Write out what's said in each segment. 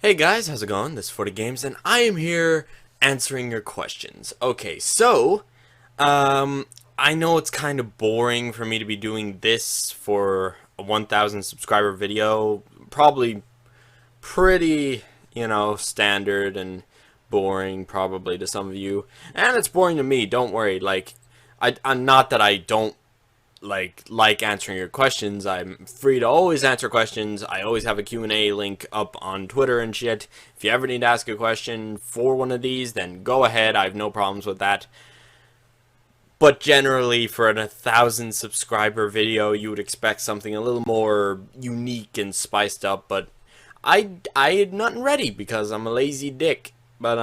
Hey guys, how's it going? This is Fordy Games, and I am here answering your questions. Okay, so, I know it's kind of boring for me to be doing this for a 1,000 subscriber video. Probably pretty, standard and boring probably to some of you. And it's boring to me, don't worry. Like, I'm not that I don't like answering your questions. I'm free to always answer questions. I always have a Q&A link up on Twitter and shit. If you ever need to ask a question for one of these, then go ahead. I have no problems with that. But generally, for an 1,000 subscriber video, you would expect something a little more unique and spiced up. But I had nothing ready because I'm a lazy dick. But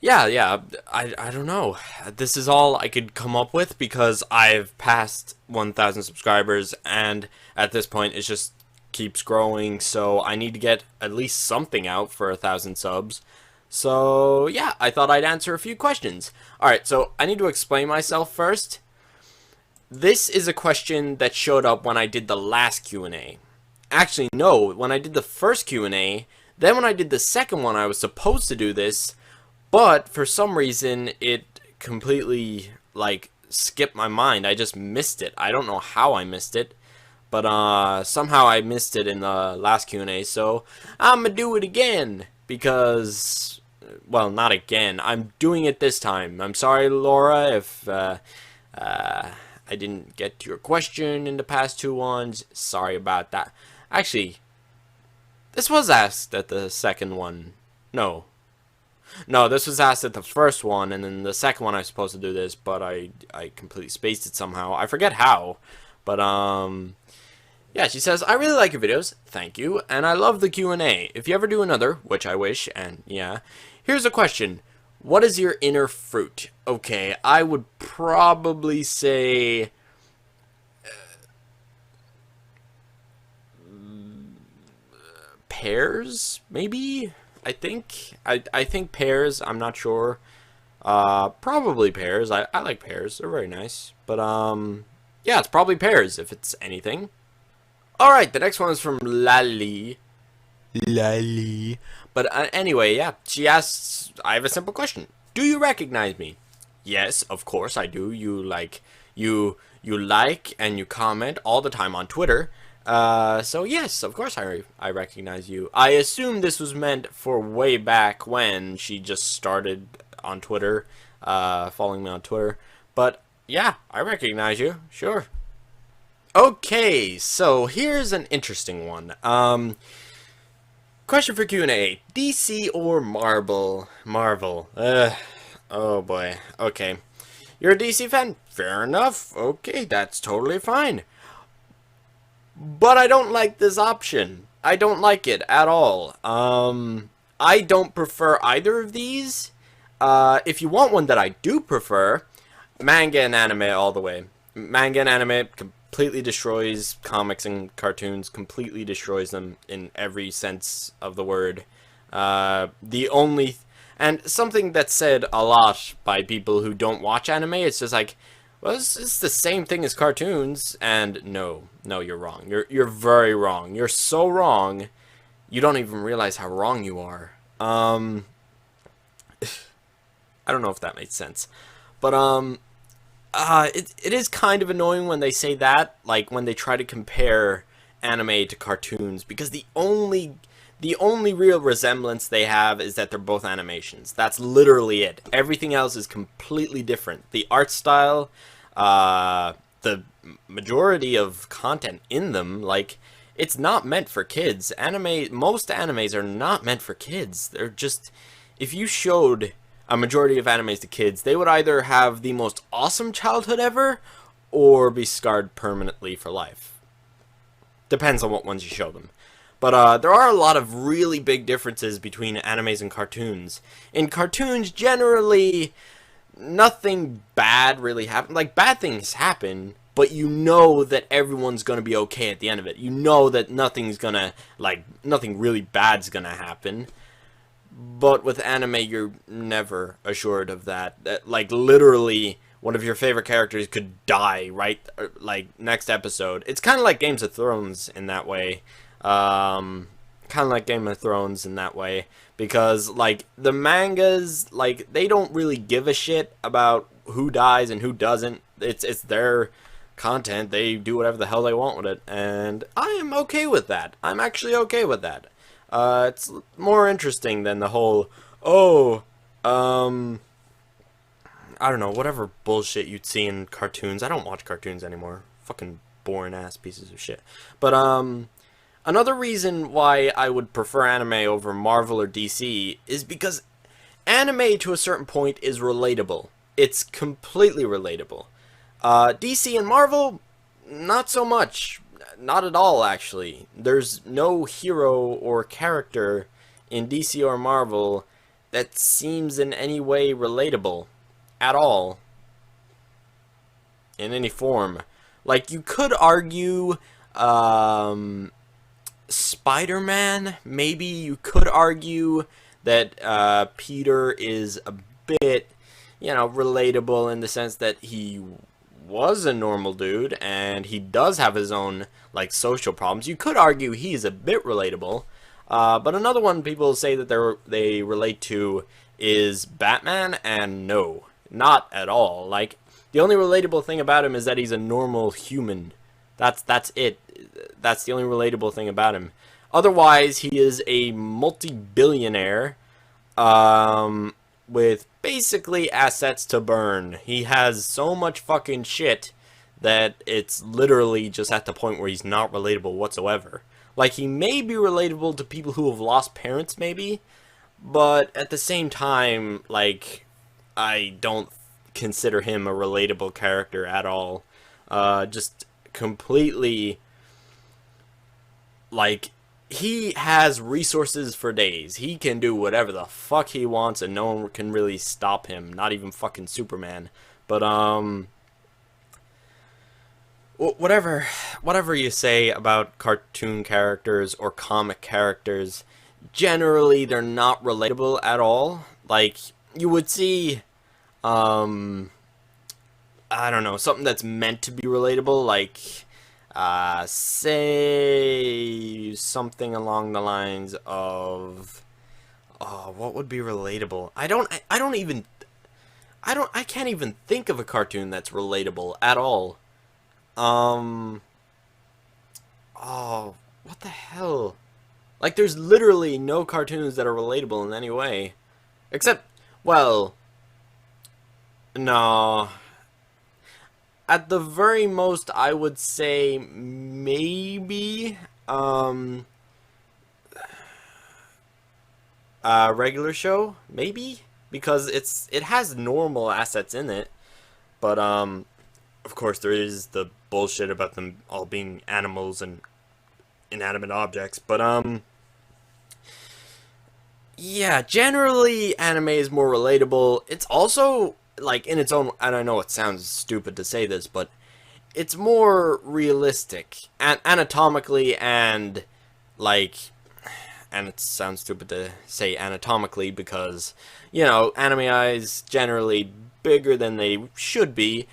yeah, I don't know. This is all I could come up with because I've passed 1,000 subscribers, and at this point it just keeps growing, so I need to get at least something out for 1,000 subs. So yeah, I thought I'd answer a few questions. Alright, so I need to explain myself first. This is a question that showed up when I did the last Q&A. Actually, no, when I did the first Q&A, then when I did the second one I was supposed to do this, but for some reason, it completely, skipped my mind. I just missed it. I don't know how I missed it, but somehow I missed it in the last Q&A, so I'm gonna do it again, because, well, not again. I'm doing it this time. I'm sorry, Laura, if I didn't get to your question in the past two ones. Sorry about that. Actually, this was asked at the second one. No, this was asked at the first one, and then the second one I was supposed to do this, but I completely spaced it somehow. I forget how, but yeah, she says, I really like your videos, thank you, and I love the Q&A. If you ever do another, which I wish, and yeah, here's a question. What is your inner fruit? Okay, I would probably say pears, maybe? I think pears. I'm not sure. Probably pears. I like pears. They're very nice. But yeah, it's probably pears if it's anything. All right, the next one is from Lali. Lali. But anyway, yeah, she asks. I have a simple question. Do you recognize me? Yes, of course I do. You like and you comment all the time on Twitter. So yes, of course I recognize you. I assume this was meant for way back when she just started on Twitter, following me on Twitter. But yeah, I recognize you, sure. Okay, so here's an interesting one. Question for Q&A. DC or Marvel? Marvel. Oh boy. Okay. You're a DC fan? Fair enough. Okay, that's totally fine. But I don't like this option. I don't like it at all. I don't prefer either of these. If you want one that I do prefer, manga and anime all the way. Manga and anime completely destroys comics and cartoons, completely destroys them in every sense of the word. And something that's said a lot by people who don't watch anime, it's just like, well, it's the same thing as cartoons, and no, you're wrong. You're very wrong. You're so wrong, you don't even realize how wrong you are. I don't know if that makes sense, but it is kind of annoying when they say that, like when they try to compare anime to cartoons, because the only real resemblance they have is that they're both animations. That's literally it. Everything else is completely different. The art style, the majority of content in them, like, it's not meant for kids. Most animes are not meant for kids. They're just, if you showed a majority of animes to kids, they would either have the most awesome childhood ever, or be scarred permanently for life. Depends on what ones you show them. But there are a lot of really big differences between animes and cartoons. In cartoons, generally, nothing bad really happens. Like, bad things happen, but you know that everyone's gonna be okay at the end of it. You know that nothing really bad's gonna happen. But with anime, you're never assured of that. Like, literally, one of your favorite characters could die, right? Like, next episode. It's kind of like Games of Thrones in that way. kind of like Game of Thrones in that way, because like the mangas, like they don't really give a shit about who dies and who doesn't. It's their content. They do whatever the hell they want with it, and I am okay with that. I'm actually okay with that. It's more interesting than the whole, oh, um, I don't know, whatever bullshit you'd see in cartoons. I don't watch cartoons anymore. Fucking boring ass pieces of shit. But another reason why I would prefer anime over Marvel or DC is because anime to a certain point is relatable. It's completely relatable. DC and Marvel, not so much. Not at all, actually. There's no hero or character in DC or Marvel that seems in any way relatable at all, in any form. Like, you could argue, Spider-Man, maybe you could argue that, Peter is a bit, relatable in the sense that he was a normal dude, and he does have his own, like, social problems. You could argue he's a bit relatable, but another one people say that they relate to is Batman, and no, not at all. Like, the only relatable thing about him is that he's a normal human. That's it. That's the only relatable thing about him. Otherwise, he is a multi-billionaire, with basically assets to burn. He has so much fucking shit that it's literally just at the point where he's not relatable whatsoever. Like, he may be relatable to people who have lost parents, maybe, but at the same time, like, I don't consider him a relatable character at all. Just completely, like, he has resources for days. He can do whatever the fuck he wants, and no one can really stop him. Not even fucking Superman. But, whatever you say about cartoon characters or comic characters, generally they're not relatable at all. Like, you would see, I don't know, something that's meant to be relatable, like, say something along the lines of, what would be relatable? I can't even think of a cartoon that's relatable at all. Oh, what the hell? Like, there's literally no cartoons that are relatable in any way. Except, well, no. At the very most, I would say maybe, a regular show, maybe? Because it has normal assets in it, but, of course, there is the bullshit about them all being animals and inanimate objects, but, yeah, generally, anime is more relatable. It's also, like, in its own, and I know it sounds stupid to say this, but it's more realistic, anatomically, and, like, and it sounds stupid to say anatomically because, anime eyes generally bigger than they should be,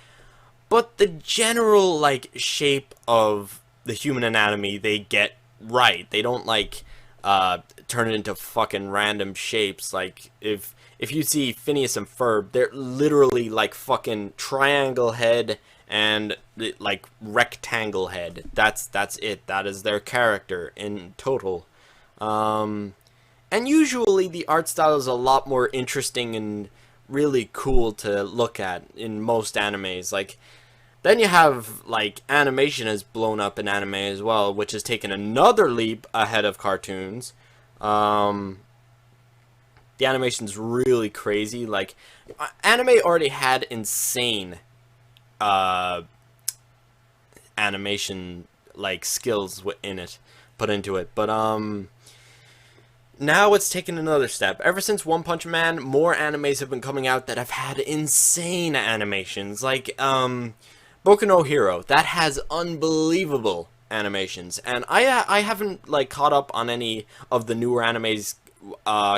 but the general, like, shape of the human anatomy they get right. They don't, like, turn it into fucking random shapes. Like, if you see Phineas and Ferb, they're literally, like, fucking triangle head and, like, rectangle head. That's it. That is their character in total. And usually the art style is a lot more interesting and really cool to look at in most animes. Like, then you have, like, animation has blown up in anime as well, which has taken another leap ahead of cartoons. The animation's really crazy. Like, anime already had insane, animation, like, skills in it, put into it. But, now it's taken another step. Ever since One Punch Man, more animes have been coming out that have had insane animations. Like, Boku no Hero, that has unbelievable animations, and I haven't, like, caught up on any of the newer animes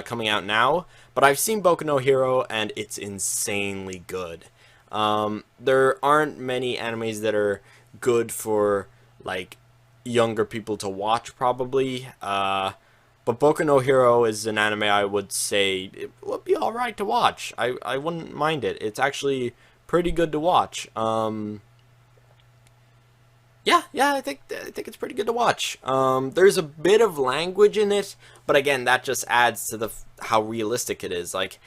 coming out now, but I've seen Boku no Hero, and it's insanely good. There aren't many animes that are good for, like, younger people to watch, probably. But Boku no Hero is an anime I would say it would be alright to watch. I wouldn't mind it. It's actually pretty good to watch. Yeah, I think it's pretty good to watch. There's a bit of language in it, but again, that just adds to the how realistic it is. Like,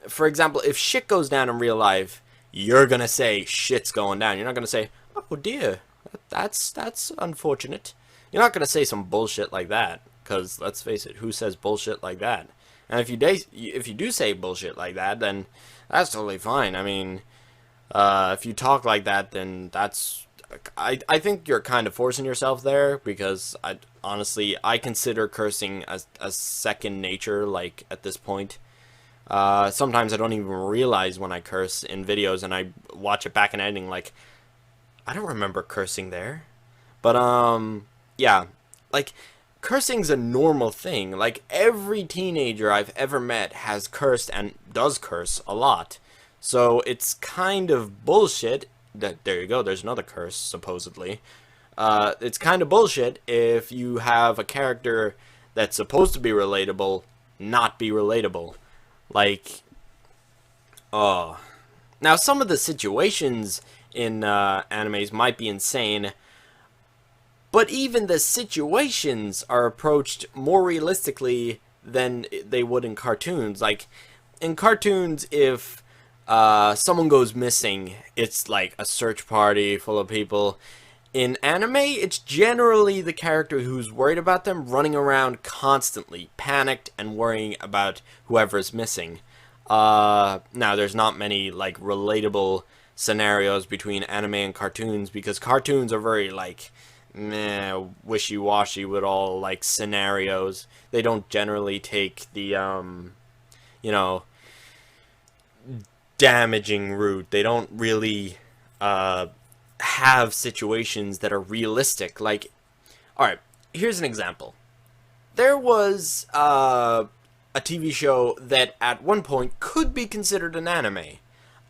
for example, if shit goes down in real life, you're gonna say shit's going down. You're not gonna say, oh dear, that's unfortunate. You're not gonna say some bullshit like that, because let's face it, who says bullshit like that? And if you do say bullshit like that, then that's totally fine. I mean, if you talk like that, then I think you're kind of forcing yourself there, because honestly, I consider cursing as second nature, like, at this point. Sometimes I don't even realize when I curse in videos, and I watch it back in editing, like, I don't remember cursing there. But, yeah, like, cursing's a normal thing. Like, every teenager I've ever met has cursed and does curse a lot. So it's kind of bullshit. There you go, there's another curse, supposedly. It's kind of bullshit if you have a character that's supposed to be relatable not be relatable. Like, now some of the situations in animes might be insane, but even the situations are approached more realistically than they would in cartoons. Like, in cartoons, if someone goes missing, it's like a search party full of people. In anime, it's generally the character who's worried about them running around constantly, panicked and worrying about whoever's missing. Now, there's not many, like, relatable scenarios between anime and cartoons, because cartoons are very, like, meh, wishy-washy with all, like, scenarios. They don't generally take the, you know, damaging route. They don't really have situations that are realistic. Like, alright, here's an example. There was a TV show that at one point could be considered an anime.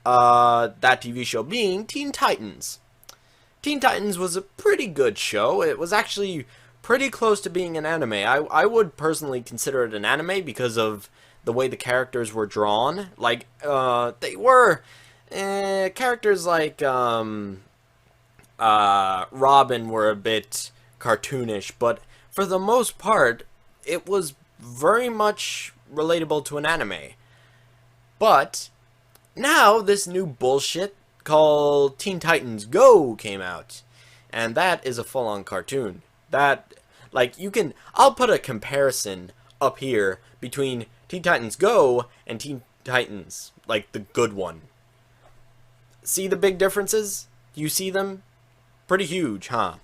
That TV show being Teen Titans. Teen Titans was a pretty good show. It was actually pretty close to being an anime. I would personally consider it an anime because of the way the characters were drawn. Like, they were characters like Robin were a bit cartoonish, but for the most part, it was very much relatable to an anime. But now this new bullshit called Teen Titans Go came out, and that is a full-on cartoon. That, like, I'll put a comparison up here between Teen Titans Go and Teen Titans, like the good one. See the big differences? You see them? Pretty huge, huh?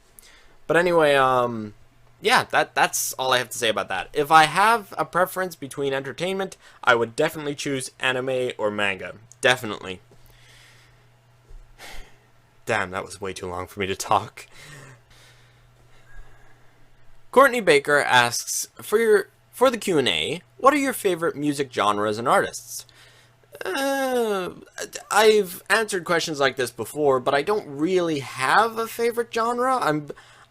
But anyway, yeah, that's all I have to say about that. If I have a preference between entertainment, I would definitely choose anime or manga. Definitely. Damn, that was way too long for me to talk. Courtney Baker asks, for the Q&A, what are your favorite music genres and artists? I've answered questions like this before, but I don't really have a favorite genre.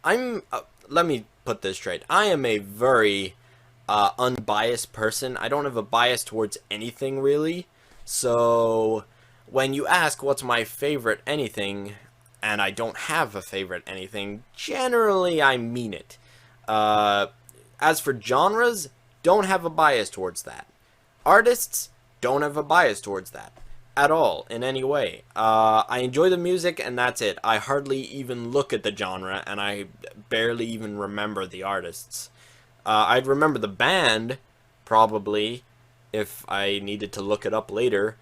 Let me put this straight. I am a very unbiased person. I don't have a bias towards anything, really. So when you ask what's my favorite anything, and I don't have a favorite anything, generally I mean it. As for genres, don't have a bias towards that. Artists, don't have a bias towards that at all, in any way. I enjoy the music, and that's it. I hardly even look at the genre, and I barely even remember the artists. I'd remember the band, probably, if I needed to look it up later,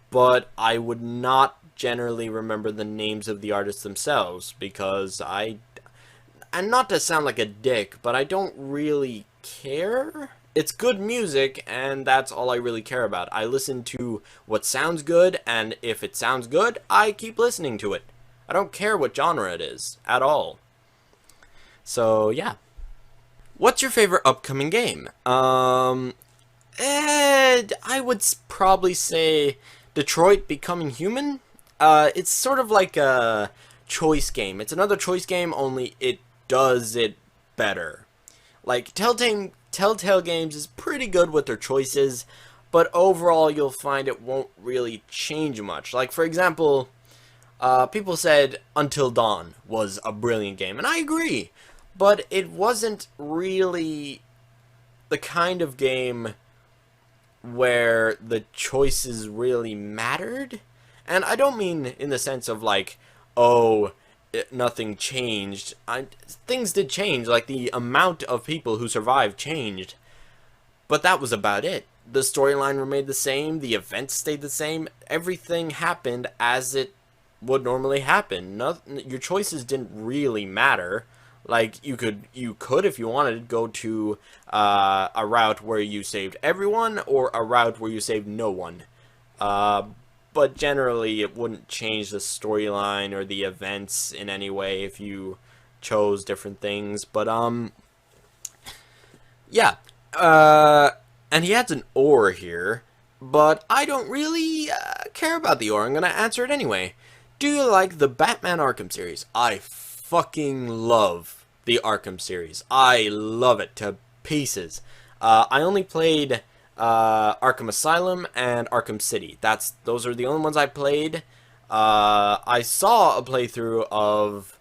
but I would not generally remember the names of the artists themselves, because and not to sound like a dick, but I don't really care. It's good music, and that's all I really care about. I listen to what sounds good, and if it sounds good, I keep listening to it. I don't care what genre it is, at all. So, yeah. What's your favorite upcoming game? I would probably say Detroit Becoming Human. It's sort of like a choice game. It's another choice game, only it does it better. Like, Telltale Telltale Games is pretty good with their choices, but overall you'll find it won't really change much. Like, for example, people said Until Dawn was a brilliant game, and I agree, but it wasn't really the kind of game where the choices really mattered. And I don't mean in the sense of like, oh, nothing changed. Things did change, like the amount of people who survived changed, but that was about it. The storyline remained the same, the events stayed the same, everything happened as it would normally happen. Your choices didn't really matter. Like, you could, if you wanted, go to a route where you saved everyone, or a route where you saved no one. But generally, it wouldn't change the storyline or the events in any way if you chose different things. But, yeah. And he adds an or here, but I don't really care about the or. I'm going to answer it anyway. Do you like the Batman Arkham series? I fucking love the Arkham series. I love it to pieces. I only played Arkham Asylum and Arkham City. Those are the only ones I played. I saw a playthrough of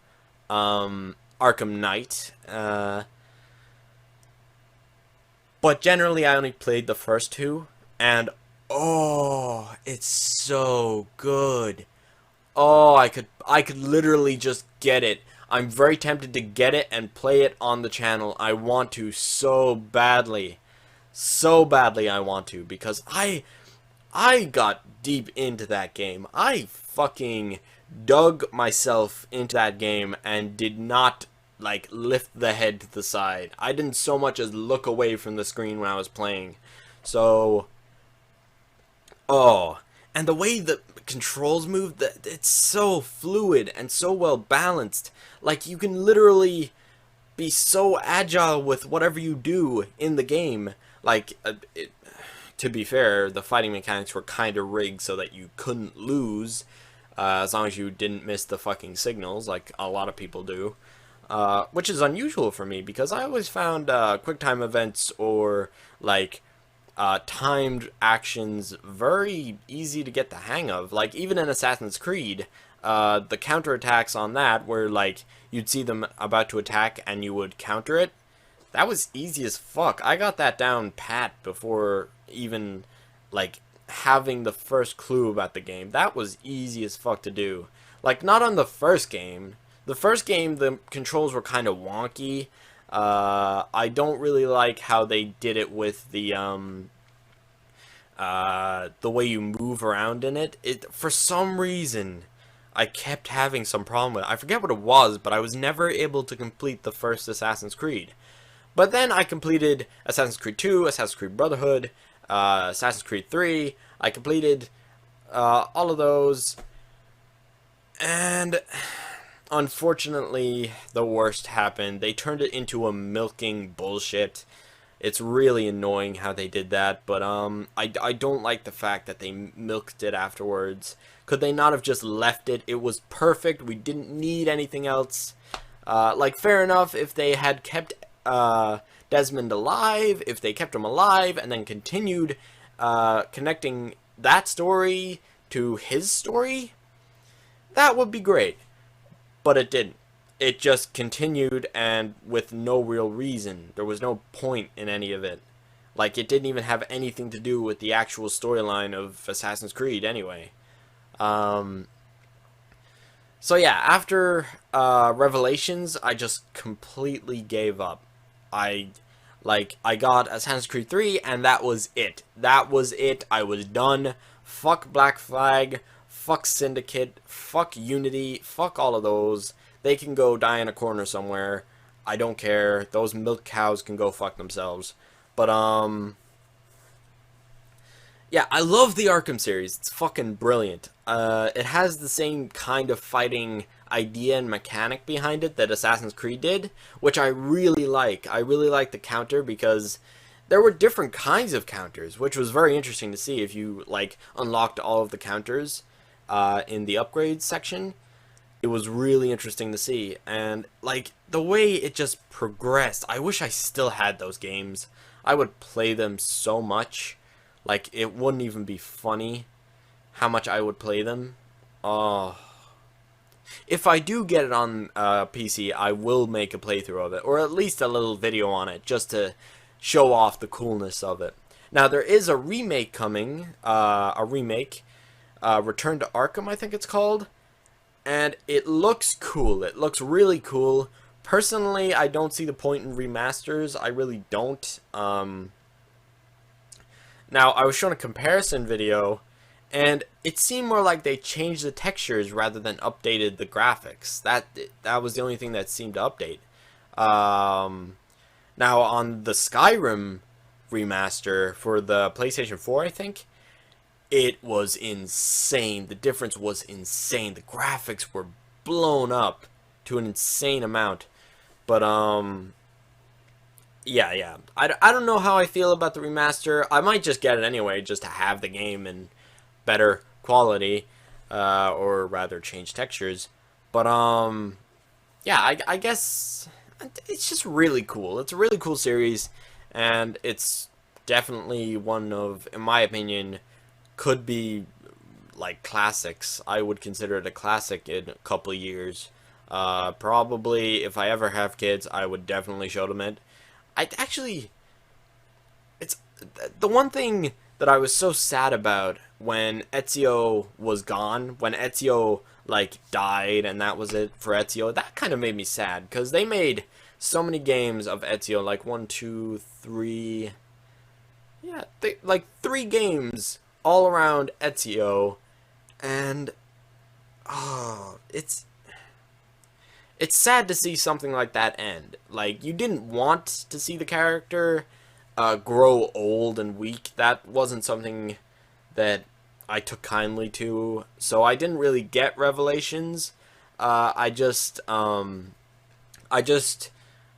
Arkham Knight, but generally I only played the first two, and oh, it's so good. Oh, I could literally just get it. I'm very tempted to get it and play it on the channel. I want to so badly. So badly I want to, because I got deep into that game. I fucking dug myself into that game and did not, like, lift the head to the side. I didn't so much as look away from the screen when I was playing. So, oh, and the way the controls move, it's so fluid and so well balanced. Like, you can literally be so agile with whatever you do in the game. Like, to be fair, the fighting mechanics were kind of rigged so that you couldn't lose, as long as you didn't miss the fucking signals, like a lot of people do. Which is unusual for me, because I always found quick time events or, like, timed actions very easy to get the hang of. Like, even in Assassin's Creed, the counterattacks on that, where, like, you'd see them about to attack and you would counter it, that was easy as fuck. I got that down pat before even, like, having the first clue about the game. That was easy as fuck to do. Like, not on the first game. The first game, the controls were kind of wonky. I don't really like how they did it with the way you move around in it. For some reason, I kept having some problem with it. I forget what it was, but I was never able to complete the first Assassin's Creed. But then I completed Assassin's Creed 2, Assassin's Creed Brotherhood, Assassin's Creed 3. I completed all of those. And unfortunately, the worst happened. They turned it into a milking bullshit. It's really annoying how they did that, but I don't like the fact that they milked it afterwards. Could they not have just left it? It was perfect. We didn't need anything else. Like, fair enough if they had kept Desmond alive, if they kept him alive, and then continued connecting that story to his story, that would be great. But it didn't. It just continued, and with no real reason. There was no point in any of it. Like, it didn't even have anything to do with the actual storyline of Assassin's Creed anyway. So yeah, after Revelations, I just completely gave up. I got Assassin's Creed 3, and that was it. That was it. I was done. Fuck Black Flag. Fuck Syndicate. Fuck Unity. Fuck all of those. They can go die in a corner somewhere. I don't care. Those milk cows can go fuck themselves. But, yeah, I love the Arkham series. It's fucking brilliant. It has the same kind of fighting idea and mechanic behind it that Assassin's Creed did, which I really like. I really like the counter because there were different kinds of counters, which was very interesting to see if you, like, unlocked all of the counters in the upgrades section. it was really interesting to see. And like the way it just progressed, I wish I still had those games. I would play them so much. Like it wouldn't even be funny how much I would play them. Oh, if I do get it on PC, I will make a playthrough of it, or at least a little video on it, just to show off the coolness of it. Now there is a remake coming, Return to Arkham, I think it's called, and it looks cool. It looks really cool. Personally, I don't see the point in remasters. I really don't. Now, I was shown a comparison video, and it seemed more like they changed the textures rather than updated the graphics. That was the only thing that seemed to update. Now, on the Skyrim remaster for the PlayStation 4, I think, it was insane. The difference was insane. The graphics were blown up to an insane amount. But, yeah. I don't know how I feel about the remaster. I might just get it anyway, just to have the game in better quality, or rather change textures. But, yeah, I guess it's just really cool. It's a really cool series, and it's definitely one of, in my opinion, could be like classics. I would consider it a classic in a couple of years. Probably if I ever have kids, I would definitely show them it. I actually, it's the one thing that I was so sad about when Ezio was gone, when Ezio like died and that was it for Ezio. That kind of made me sad because they made so many games of Ezio, like 1, 2, 3, yeah, like 3 games all around Ezio, and oh, it's sad to see something like that end. Like, you didn't want to see the character grow old and weak. That wasn't something that I took kindly to, so I didn't really get Revelations. I just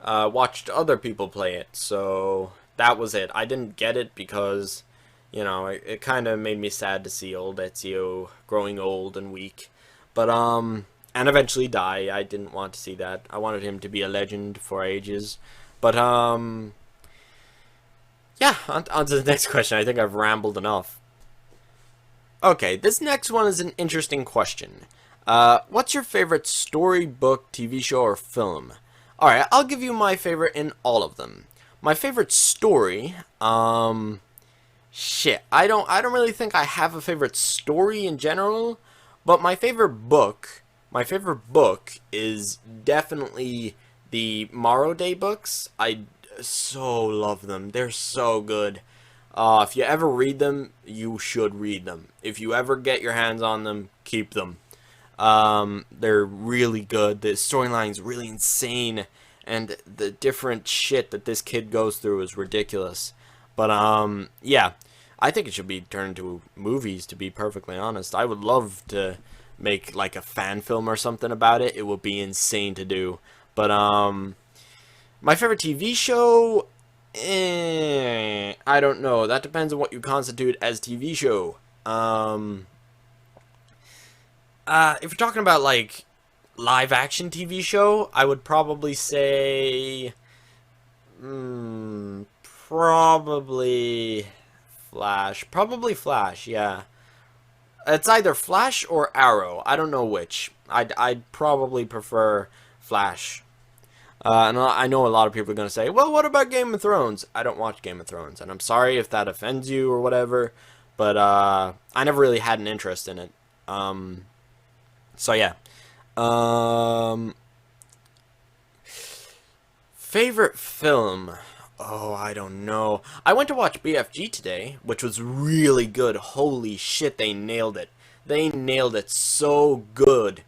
watched other people play it, so that was it. I didn't get it because, you know, it kind of made me sad to see old Ezio growing old and weak. But, and eventually die. I didn't want to see that. I wanted him to be a legend for ages. But, yeah, on to the next question. I think I've rambled enough. Okay, this next one is an interesting question. What's your favorite story, book, TV show, or film? Alright, I'll give you my favorite in all of them. My favorite story, shit, I don't really think I have a favorite story in general, but my favorite book is definitely the Morrow Day books. I so love them. They're so good. If you ever read them, you should read them. If you ever get your hands on them, keep them. They're really good. The storyline's really insane, and the different shit that this kid goes through is ridiculous. But, yeah, I think it should be turned into movies, to be perfectly honest. I would love to make, like, a fan film or something about it. It would be insane to do. But, my favorite TV show, I don't know. That depends on what you constitute as TV show. If you're talking about, like, live action TV show, I would probably say, probably Flash, yeah. It's either Flash or Arrow. I don't know which. I'd probably prefer Flash. And I know a lot of people are going to say, well, what about Game of Thrones? I don't watch Game of Thrones, and I'm sorry if that offends you or whatever, but I never really had an interest in it. So yeah. Favorite film? Oh, I don't know. I went to watch BFG today, which was really good. Holy shit, they nailed it. They nailed it so good.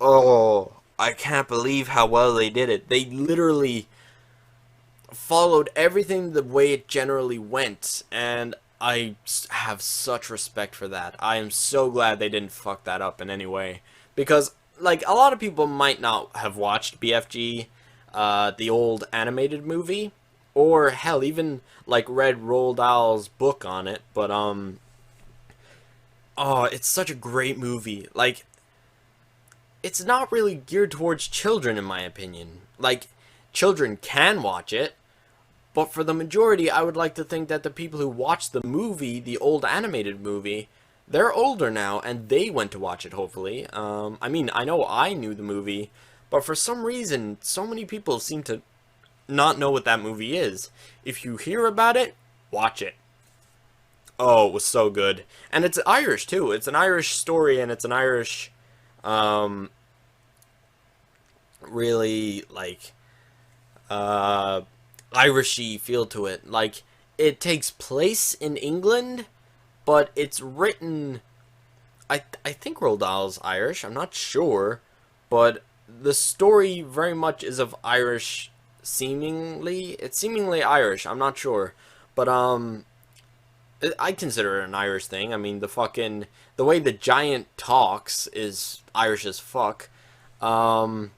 Oh, I can't believe how well they did it. They literally followed everything the way it generally went, and I have such respect for that. I am so glad they didn't fuck that up in any way. Because, like, a lot of people might not have watched BFG, the old animated movie, or hell, even like read Roald Dahl's book on it. But oh, it's such a great movie. Like, it's not really geared towards children, in my opinion. Like, children can watch it, but for the majority, I would like to think that the people who watched the movie, the old animated movie, they're older now, and they went to watch it, hopefully. I mean, I know I knew the movie, but for some reason, so many people seem to not know what that movie is. If you hear about it, watch it. Oh, it was so good. And it's Irish, too. It's an Irish story, and it's an Irish, um, really, like, uh, Irishy feel to it. Like, it takes place in England, but it's written. I think Roald Dahl's Irish. I'm not sure, but the story very much is of Irish. Seemingly, it's seemingly Irish. I'm not sure, but I consider it an Irish thing. I mean, the way the giant talks is Irish as fuck. Um,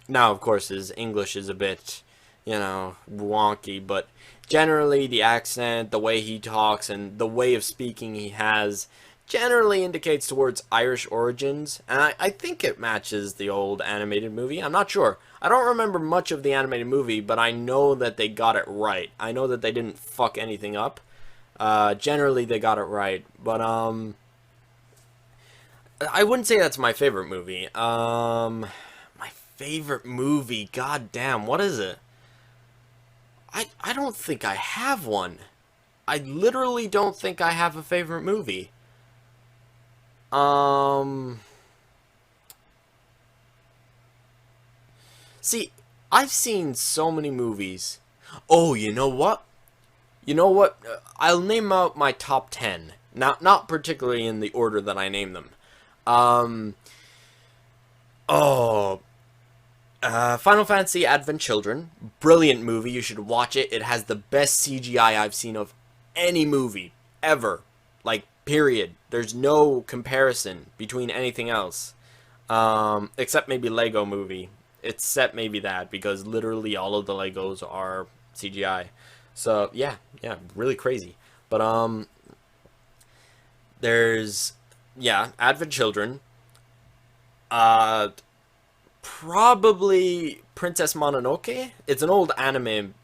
Now, of course, his English is a bit, wonky, but generally the accent, the way he talks, and the way of speaking he has generally indicates towards Irish origins, and I think it matches the old animated movie. I'm not sure. I don't remember much of the animated movie, but I know that they got it right. I know that they didn't fuck anything up. Generally, they got it right, but I wouldn't say that's my favorite movie. My favorite movie, god damn, what is it? I don't think I have one. I literally don't think I have a favorite movie. Um, See, I've seen so many movies. Oh, you know what? You know what? I'll name out my top 10. Not particularly in the order that I name them. Um, oh, Final Fantasy Advent Children. Brilliant movie. You should watch it. It has the best CGI I've seen of any movie ever. Like, period. There's no comparison between anything else. Except maybe Lego Movie. It's set maybe that because literally all of the Legos are CGI. So yeah, really crazy. But there's Advent Children. Uh, Probably Princess Mononoke. It's an old anime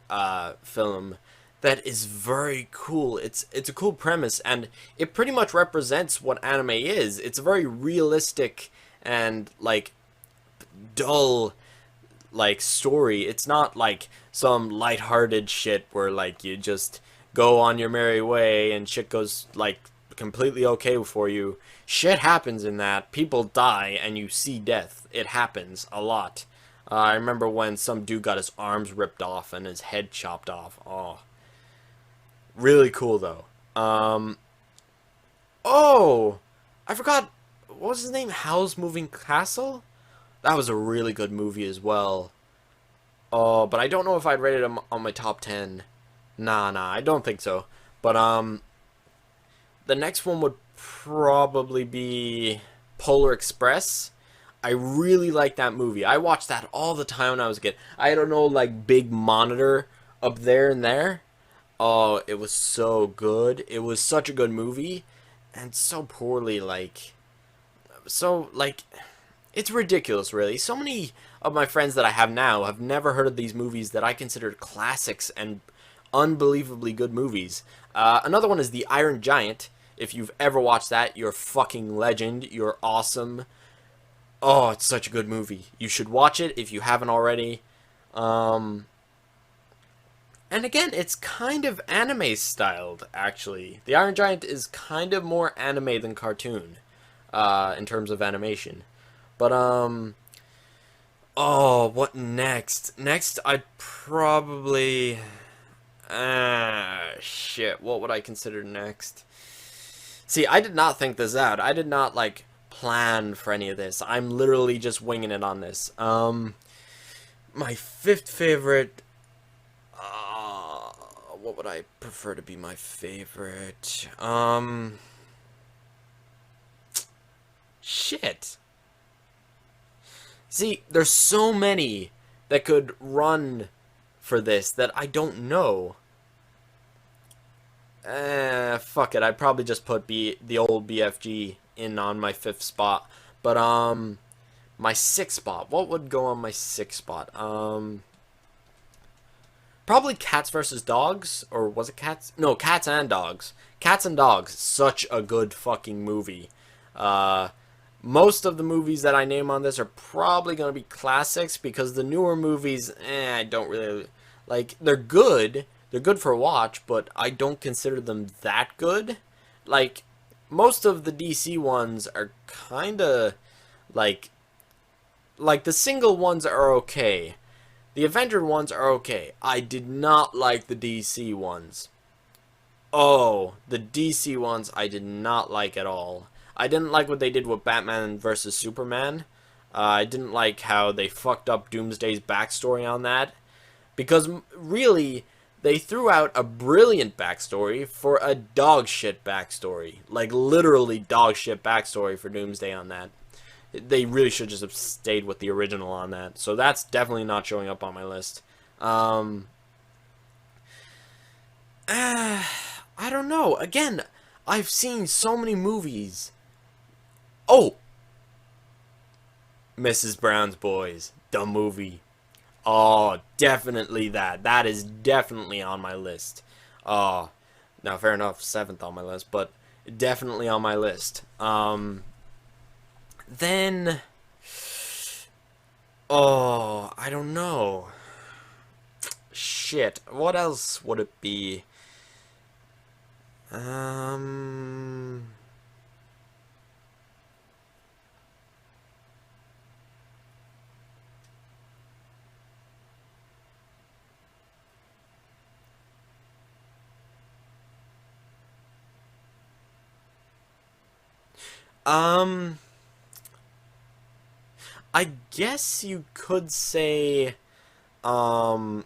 film that is very cool. It's a cool premise, and it pretty much represents what anime is. It's a very realistic and like dull like story. It's not like some lighthearted shit where like you just go on your merry way and shit goes like completely okay for you. Shit happens in that. People die and you see death. It happens a lot. I remember when some dude got his arms ripped off and his head chopped off. Oh, really cool though. Oh, I forgot. What was his name? Howl's Moving Castle? That was a really good movie as well. Oh, but I don't know if I'd rate it on my top 10. Nah, I don't think so. But the next one would probably be Polar Express. I really like that movie. I watched that all the time when I was a kid. I don't know, like big monitor up there and there. Oh, it was so good. It was such a good movie, and so poorly like it's ridiculous, really. So many of my friends that I have now have never heard of these movies that I considered classics and unbelievably good movies. Another one is The Iron Giant. If you've ever watched that, you're a fucking legend. You're awesome. Oh, it's such a good movie. You should watch it if you haven't already. Um, and again, it's kind of anime styled, actually. The Iron Giant is kind of more anime than cartoon, in terms of animation. But, oh, what next? Next, I'd probably, shit, what would I consider next? See, I did not think this out. I did not, like, plan for any of this. I'm literally just winging it on this. My fifth favorite, what would I prefer to be my favorite? Shit. See, there's so many that could run for this that I don't know. Fuck it. I'd probably just put the old BFG in on my fifth spot. But My sixth spot. What would go on my sixth spot? Probably Cats versus Dogs, or was it Cats? No, Cats and Dogs. Cats and Dogs, such a good fucking movie. Most of the movies that I name on this are probably going to be classics because the newer movies, I don't really like. They're good. They're good for a watch, but I don't consider them that good. Like, most of the DC ones are kind of like the single ones are okay. The Avenger ones are okay. I did not like the DC ones. Oh, the DC ones I did not like at all. I didn't like what they did with Batman versus Superman. I didn't like how they fucked up Doomsday's backstory on that. Because really, they threw out a brilliant backstory for a dog shit backstory. Like, literally dog shit backstory for Doomsday on that. They really should just have stayed with the original on that. So that's definitely not showing up on my list. I don't know. Again, I've seen so many movies. Oh! Mrs. Brown's Boys. The movie. Oh, definitely that. That is definitely on my list. Now, fair enough, 7th on my list, but definitely on my list. Then, I don't know. Shit, what else would it be? I guess you could say, am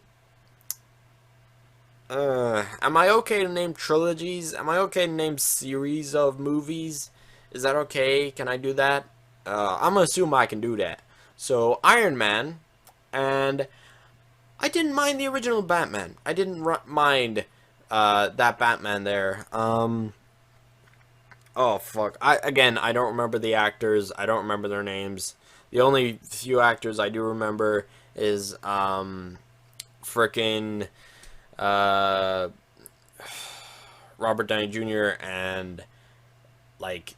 I okay to name trilogies? Am I okay to name series of movies? Is that okay? Can I do that? I'm gonna assume I can do that. So, Iron Man, and I didn't mind the original Batman. I didn't mind, that Batman there. Oh, fuck. I don't remember the actors. I don't remember their names. The only few actors I do remember is, frickin', Robert Downey Jr. and, like,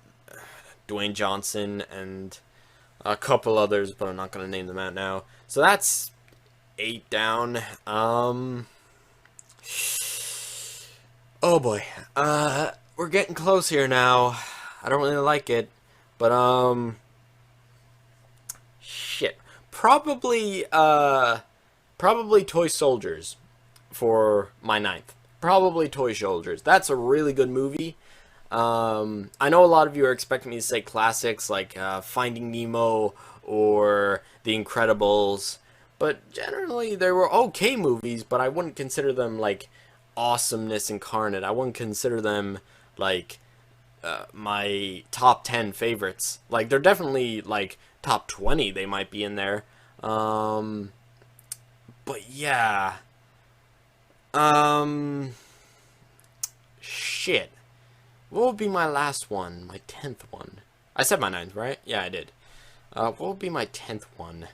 Dwayne Johnson and a couple others, but I'm not going to name them out now. So that's 8 down. Oh, boy. We're getting close here now. I don't really like it, but, shit. Probably Toy Soldiers for my 9th. Probably Toy Soldiers. That's a really good movie. I know a lot of you are expecting me to say classics like Finding Nemo or The Incredibles, but generally they were okay movies, but I wouldn't consider them like awesomeness incarnate. I wouldn't consider them like my top 10 favorites. Like, they're definitely like top 20, they might be in there. But yeah. Shit. What would be my last one? My 10th one. I said my 9th, right? Yeah, I did. What would be my 10th one?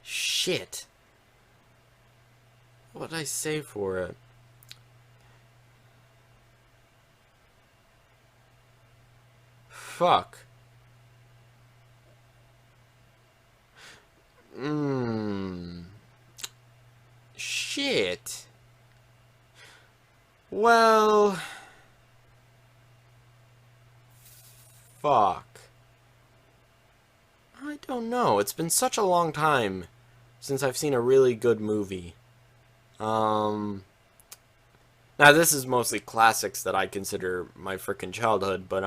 Shit. What did I say for it? Fuck. Shit. Well, fuck. I don't know. It's been such a long time since I've seen a really good movie. Now this is mostly classics that I consider my frickin' childhood, but,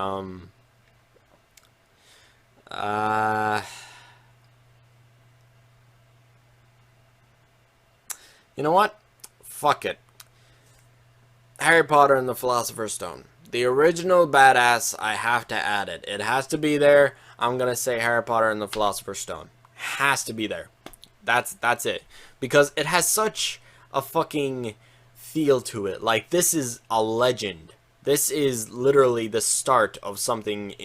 you know what? Fuck it. Harry Potter and the Philosopher's Stone. The original badass, I have to add it. It has to be there. I'm gonna say Harry Potter and the Philosopher's Stone. Has to be there. That's it. Because it has such a fucking feel to it. Like, this is a legend. This is literally the start of something,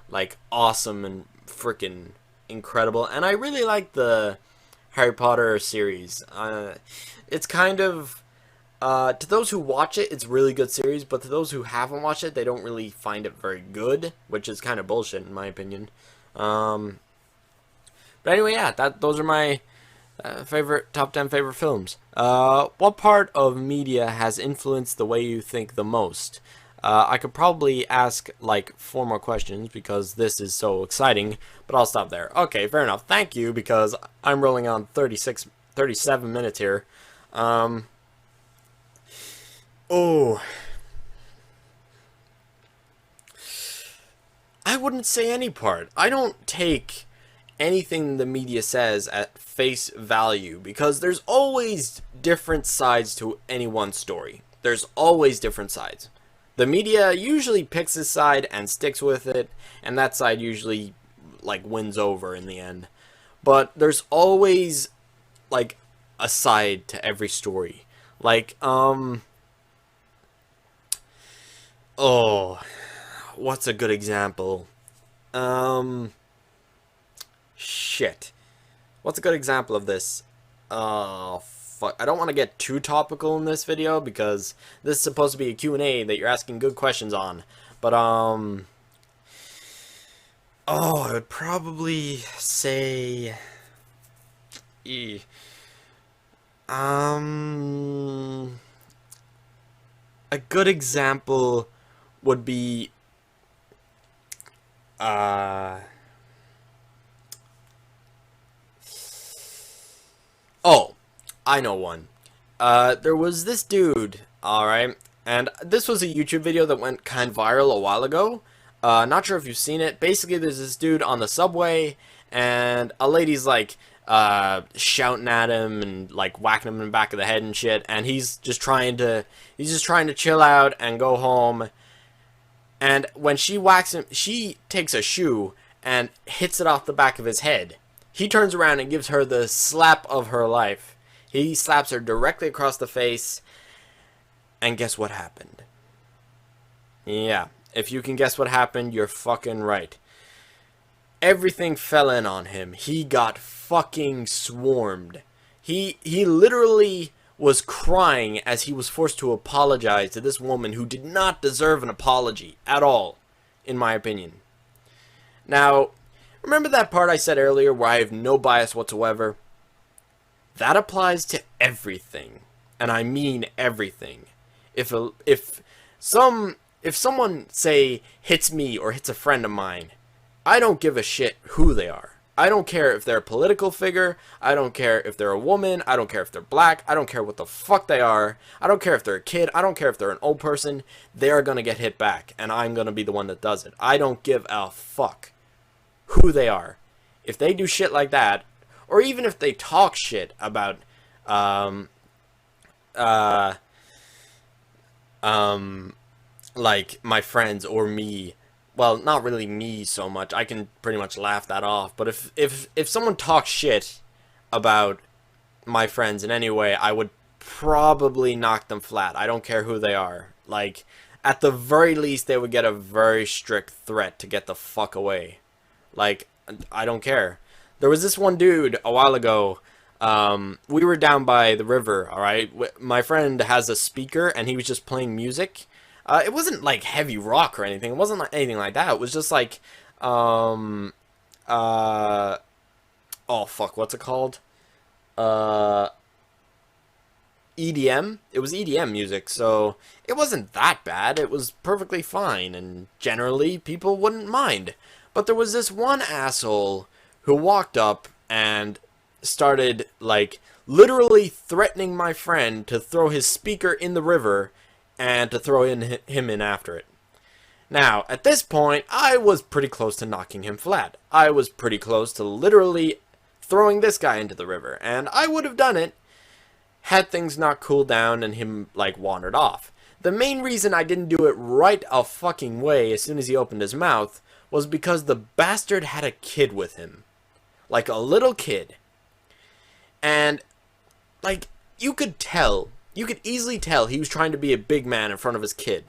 like, awesome and freaking incredible. And I really like the Harry Potter series. It's kind of, to those who watch it, it's a really good series, but to those who haven't watched it, they don't really find it very good, which is kind of bullshit in my opinion. But anyway, yeah, those are my favorite top 10 favorite films. What part of media has influenced the way you think the most? I could probably ask like 4 more questions because this is so exciting, but I'll stop there. Okay, fair enough. Thank you, because I'm rolling on 37 minutes here. Oh, I wouldn't say any part. I don't take anything the media says at face value, because there's always different sides to any one story. There's always different sides. The media usually picks a side and sticks with it, and that side usually like wins over in the end. But there's always like a side to every story. Like oh, what's a good example? Shit. What's a good example of this? Oh, fuck. I don't want to get too topical in this video because this is supposed to be a Q&A that you're asking good questions on. But, oh, I would probably say... a good example would be... Oh, I know one. There was this dude, alright, and this was a YouTube video that went kind of viral a while ago. Not sure if you've seen it. Basically, there's this dude on the subway, and a lady's like, shouting at him and like whacking him in the back of the head and shit, and he's just trying to chill out and go home. And when she whacks him, she takes a shoe and hits it off the back of his head. He turns around and gives her the slap of her life. He slaps her directly across the face. And guess what happened? Yeah, if you can guess what happened, you're fucking right. Everything fell in on him. He got fucking swarmed. He literally was crying as he was forced to apologize to this woman who did not deserve an apology at all, in my opinion. Now, remember that part I said earlier where I have no bias whatsoever? That applies to everything, and I mean everything. If someone, say, hits me or hits a friend of mine, I don't give a shit who they are. I don't care if they're a political figure. I don't care if they're a woman. I don't care if they're black. I don't care what the fuck they are. I don't care if they're a kid. I don't care if they're an old person. They're gonna get hit back, and I'm gonna be the one that does it. I don't give a fuck who they are. If they do shit like that, or even if they talk shit about like my friends or me, well, not really me so much, I can pretty much laugh that off, but if someone talks shit about my friends in any way, I would probably knock them flat. I don't care who they are. Like, at the very least, they would get a very strict threat to get the fuck away. Like, I don't care. There was this one dude a while ago. We were down by the river, alright? My friend has a speaker, and he was just playing music. It wasn't like heavy rock or anything. It wasn't like anything like that. It was just like, oh fuck, what's it called? EDM. It was EDM music, so it wasn't that bad. It was perfectly fine, and generally people wouldn't mind. But there was this one asshole who walked up and started, like, literally threatening my friend to throw his speaker in the river and to throw him in after it. Now, at this point, I was pretty close to knocking him flat. I was pretty close to literally throwing this guy into the river, and I would have done it had things not cooled down and him, like, wandered off. The main reason I didn't do it right a fucking way as soon as he opened his mouth was because the bastard had a kid with him. Like, a little kid. And, like, you could easily tell he was trying to be a big man in front of his kid.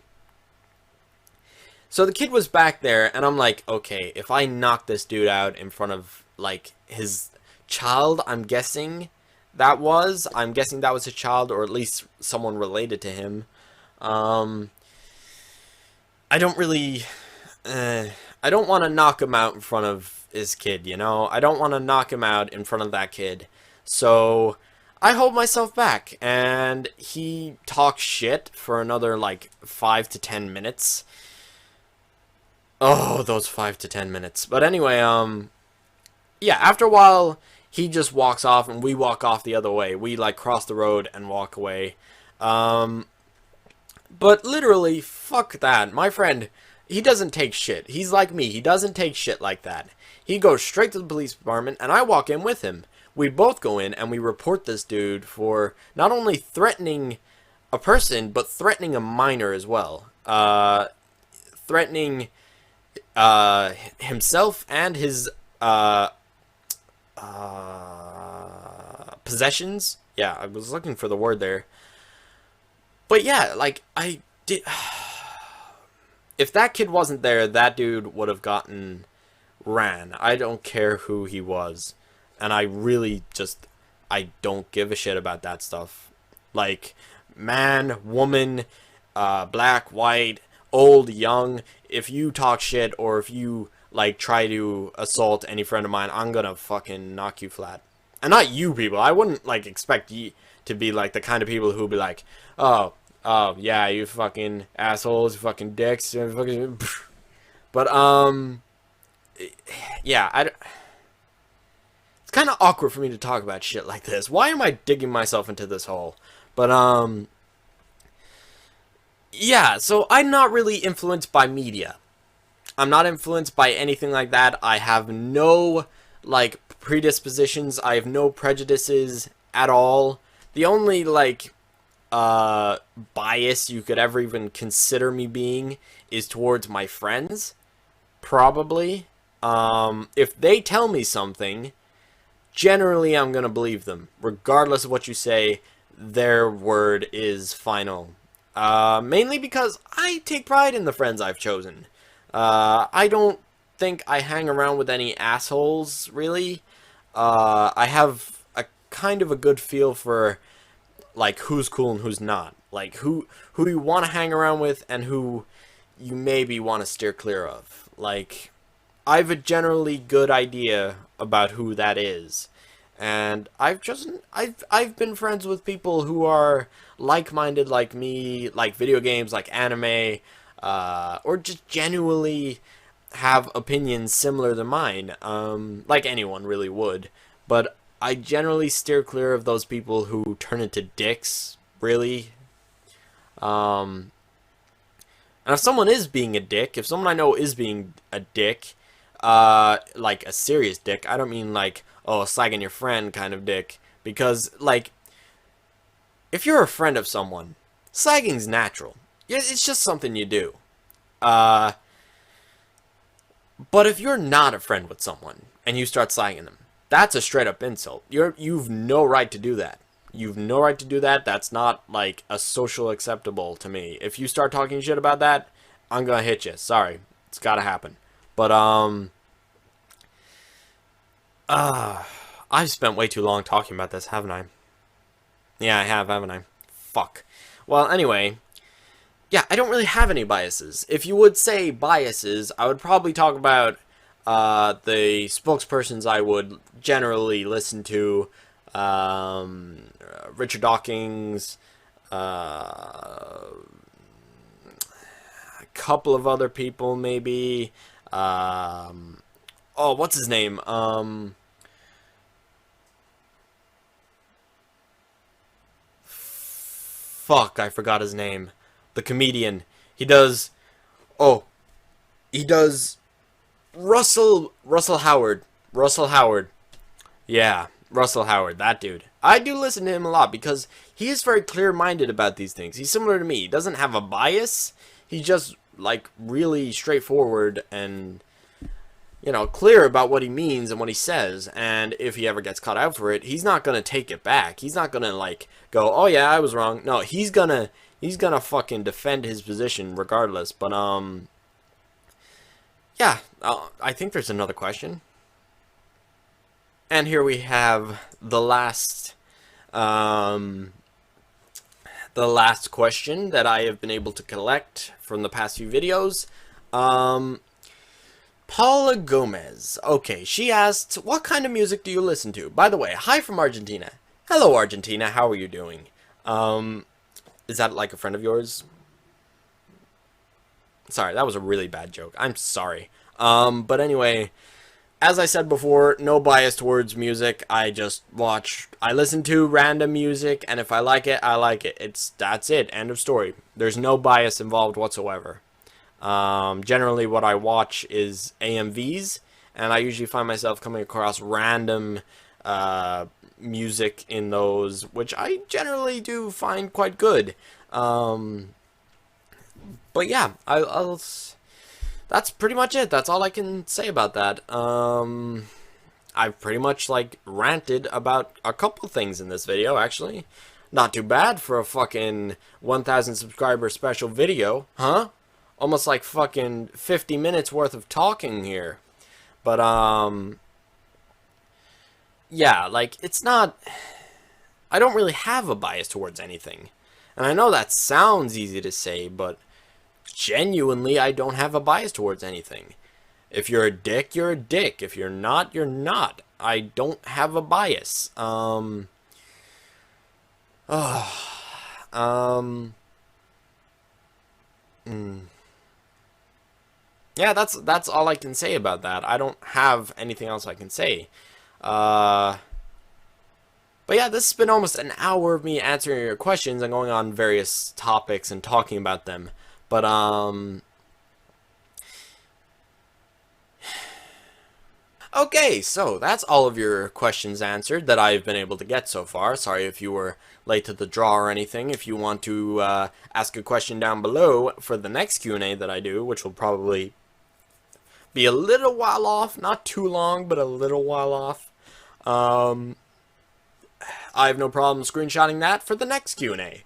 So the kid was back there, and I'm like, okay, if I knock this dude out in front of, like, his child, I'm guessing that was his child, or at least someone related to him. Um, I don't really, I don't want to knock him out in front of his kid, you know? I don't want to knock him out in front of that kid. So I hold myself back, and he talks shit for another, like, 5 to 10 minutes. Oh, those 5 to 10 minutes. But anyway, yeah, after a while, he just walks off, and we walk off the other way. We, like, cross the road and walk away. Um, but literally, fuck that. My friend, he doesn't take shit. He's like me. He doesn't take shit like that. He goes straight to the police department, and I walk in with him. We both go in, and we report this dude for not only threatening a person, but threatening a minor as well. Threatening himself and his possessions. Yeah, I was looking for the word there. But yeah, like, I did. If that kid wasn't there, that dude would have gotten ran. I don't care who he was. And I really just, I don't give a shit about that stuff. Like, man, woman, black, white, old, young, if you talk shit or if you, like, try to assault any friend of mine, I'm gonna fucking knock you flat. And not you people. I wouldn't, like, expect you to be, like, the kind of people who be like, oh, yeah, you fucking assholes, you fucking dicks, you fucking... But, yeah, it's kind of awkward for me to talk about shit like this. Why am I digging myself into this hole? But, yeah, so I'm not really influenced by media. I'm not influenced by anything like that. I have no, like, predispositions. I have no prejudices at all. The only, like, bias you could ever even consider me being is towards my friends. Probably. If they tell me something, generally I'm gonna believe them. Regardless of what you say, their word is final. Mainly because I take pride in the friends I've chosen. I don't think I hang around with any assholes, really. I have a kind of a good feel for, like, who's cool and who's not. Like, who you want to hang around with and who you maybe want to steer clear of. Like, I have a generally good idea about who that is. And I've been friends with people who are like-minded like me, like video games, like anime, or just genuinely have opinions similar to mine, like anyone really would. But I generally steer clear of those people who turn into dicks, really. And if someone is being a dick, if someone I know is being a dick, like a serious dick, I don't mean like, oh, slagging your friend kind of dick, because, like, if you're a friend of someone, slagging's natural. It's just something you do. But if you're not a friend with someone, and you start slagging them, that's a straight up insult. You've no right to do that. You've no right to do that. That's not, like, a social acceptable to me. If you start talking shit about that, I'm gonna hit you. Sorry. It's gotta happen. But, I've spent way too long talking about this, haven't I? Yeah, I have, haven't I? Fuck. Well, anyway, yeah, I don't really have any biases. If you would say biases, I would probably talk about the spokespersons I would generally listen to, Richard Dawkins, a couple of other people, maybe. Oh, what's his name? Fuck, I forgot his name. The comedian. He does... Oh. He does... Russell Howard. Russell Howard. Yeah, Russell Howard, that dude. I do listen to him a lot because he is very clear-minded about these things. He's similar to me. He doesn't have a bias. He's just, like, really straightforward and, you know, clear about what he means and what he says. And if he ever gets caught out for it, he's not gonna take it back. He's not gonna, like, go, oh yeah, I was wrong. No, he's gonna fucking defend his position regardless. But, yeah, I think there's another question. And here we have um, the last question that I have been able to collect from the past few videos. Um, Paula Gomez. Okay, she asked, what kind of music do you listen to? By the way, hi from Argentina. Hello, Argentina. How are you doing? Um, is that like a friend of yours? Sorry, that was a really bad joke. I'm sorry. But anyway, as I said before, no bias towards music. I listen to random music, and if I like it, I like it. That's it. End of story. There's no bias involved whatsoever. Generally, what I watch is AMVs, and I usually find myself coming across random music in those, which I generally do find quite good. But yeah, I'll. That's pretty much it. That's all I can say about that. I've pretty much like ranted about a couple things in this video, actually. Not too bad for a fucking 1,000 subscriber special video, huh? Almost like fucking 50 minutes worth of talking here. But, yeah, like, it's not... I don't really have a bias towards anything. And I know that sounds easy to say, but genuinely, I don't have a bias towards anything. If you're a dick, you're a dick. If you're not, you're not. I don't have a bias. Yeah, that's all I can say about that. I don't have anything else I can say. Uh, but yeah, this has been almost an hour of me answering your questions and going on various topics and talking about them. But, okay, so that's all of your questions answered that I've been able to get so far. Sorry if you were late to the draw or anything. If you want to ask a question down below for the next Q&A that I do, which will probably be a little while off, not too long, but a little while off, I have no problem screenshotting that for the next Q&A.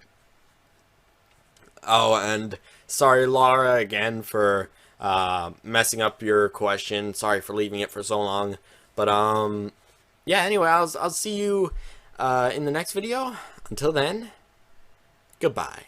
Oh, and sorry, Laura, again for messing up your question. Sorry for leaving it for so long. But, yeah, anyway, I'll see you in the next video. Until then, goodbye.